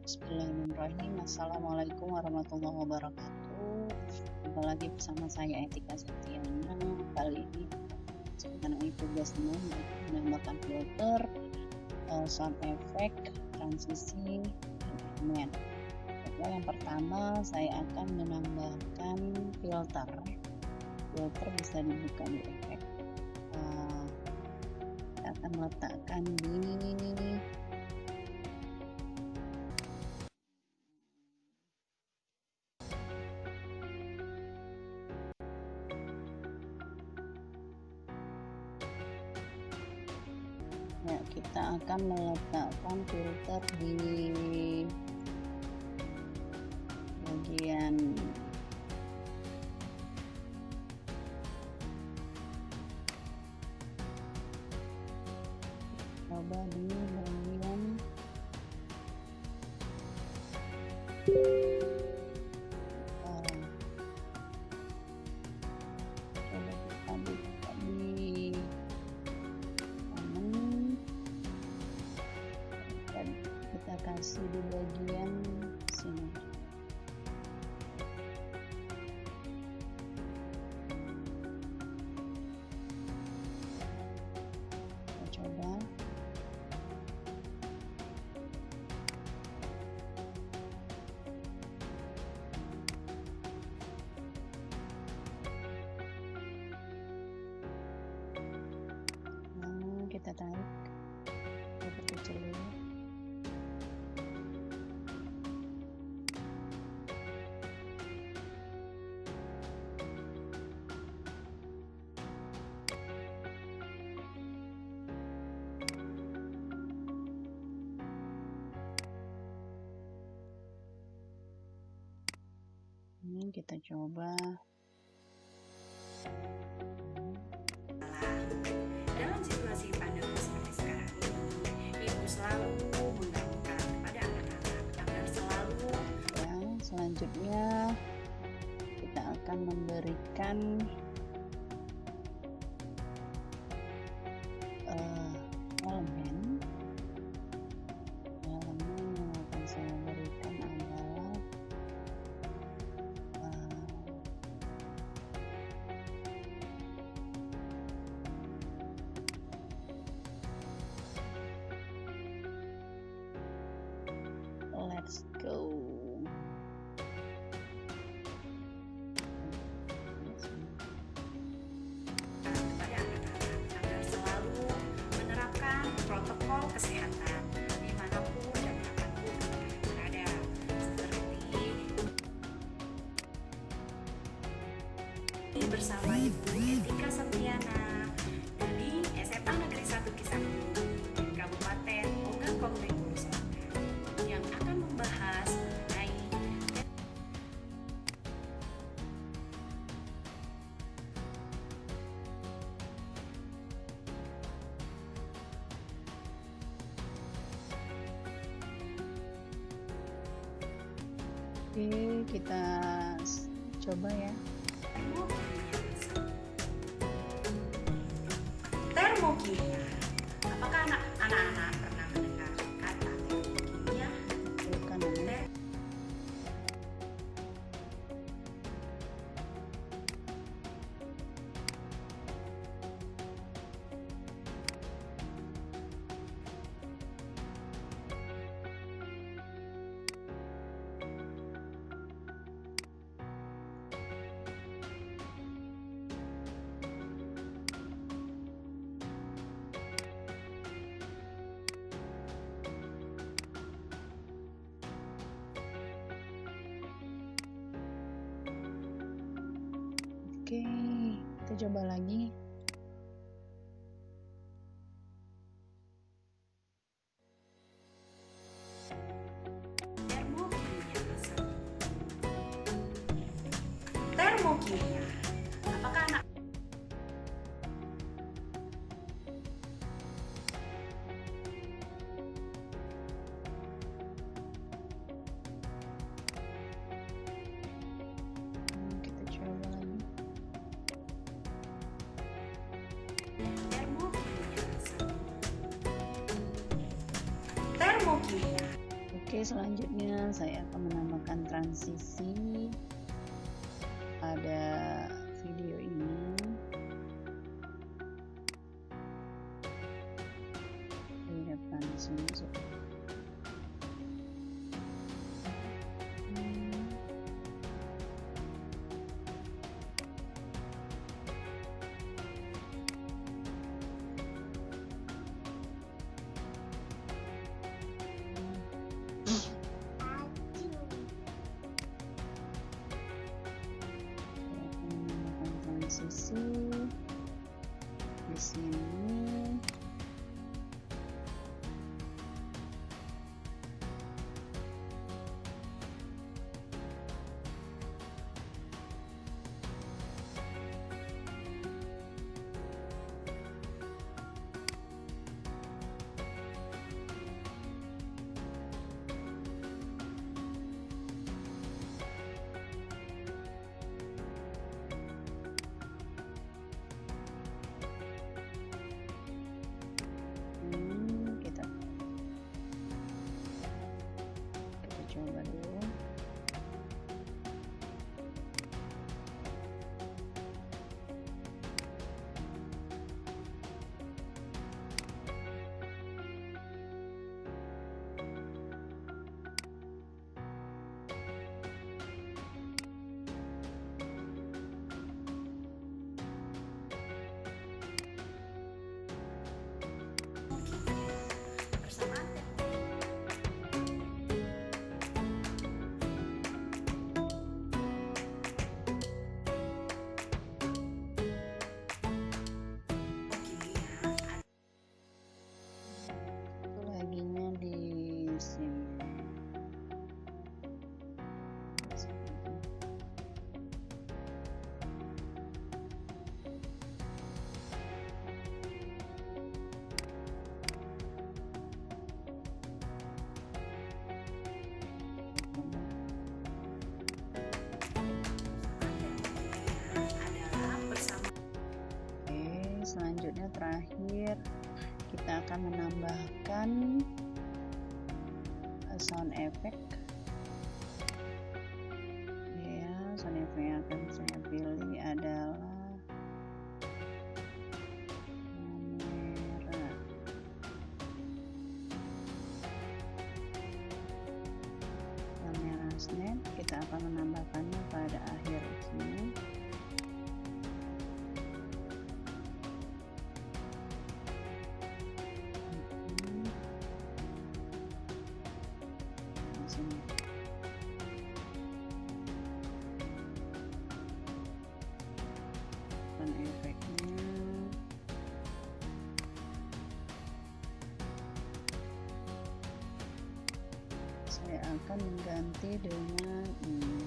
Bismillahirrahmanirrahim. Assalamualaikum warahmatullahi wabarakatuh. Jumpa lagi bersama saya Etika Septiana. Kali ini mengenai tugas menambahkan filter, sound effect, transisi, dan elemen. Yang pertama saya akan menambahkan filter. Filter bisa dibuka di efek. Kita akan meletakkan di kita akan meletakkan filter di bagian kita kasih di bagian sini. Kita coba. Kita tarik kecil dulu. Ini kita coba. Dalam situasi pandemi seperti sekarang ini, ibu selalu menggaungkan kepada anak-anak agar selalu. Selanjutnya kita akan memberikan elemen yang akan saya berikan adalah let's go. Kepada anak-anak agar selalu menerapkan protokol kesehatan dimanapun dan kapanpun berada, seperti bersama Ibu Etika Septiana dari SMA Negeri 1 Kisanggu, Kabupaten Ogan Komering Ulu Selatan, yang akan membahas mengenai Oke, kita coba ya. termokimia. Apakah anak-anak pernah mendengar kata termokimia? Bukan ini. Oke, kita coba lagi. Termokimia. Apakah anak Kita coba lagi. termokimia. Oke, selanjutnya saya akan menambahkan transisi pada video ini. Di depan sini. Transisi di sini. Kita coba dulu. Bersama Anda. Laginya di sini. Adalah bersama. Oke, selanjutnya terakhir kita akan menambahkan sound effect. Ya, sound effect yang akan saya pilih adalah kamera snap. Kita akan menambahkannya pada akhir sini. Efeknya saya akan mengganti dengan ini.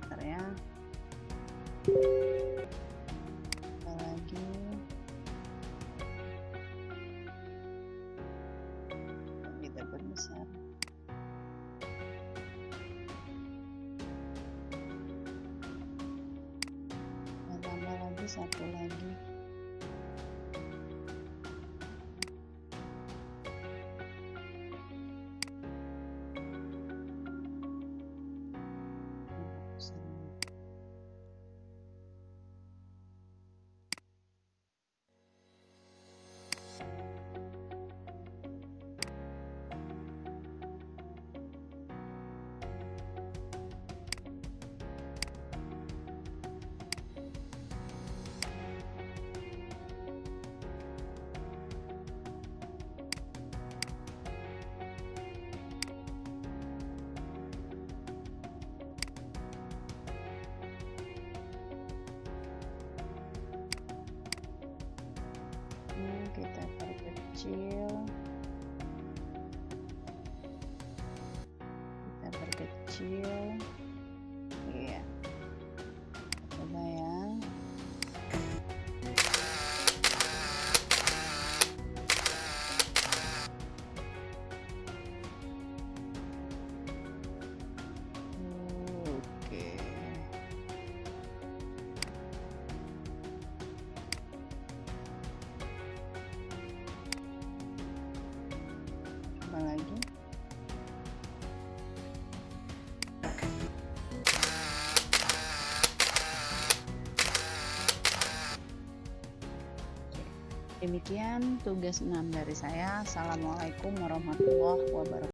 Bentar ya. Kita perbesar. Tambah lagi satu lagi. Kita perkecil, iya, coba ya. apa lagi? Demikian tugas 6 dari saya. Assalamualaikum warahmatullahi wabarakatuh.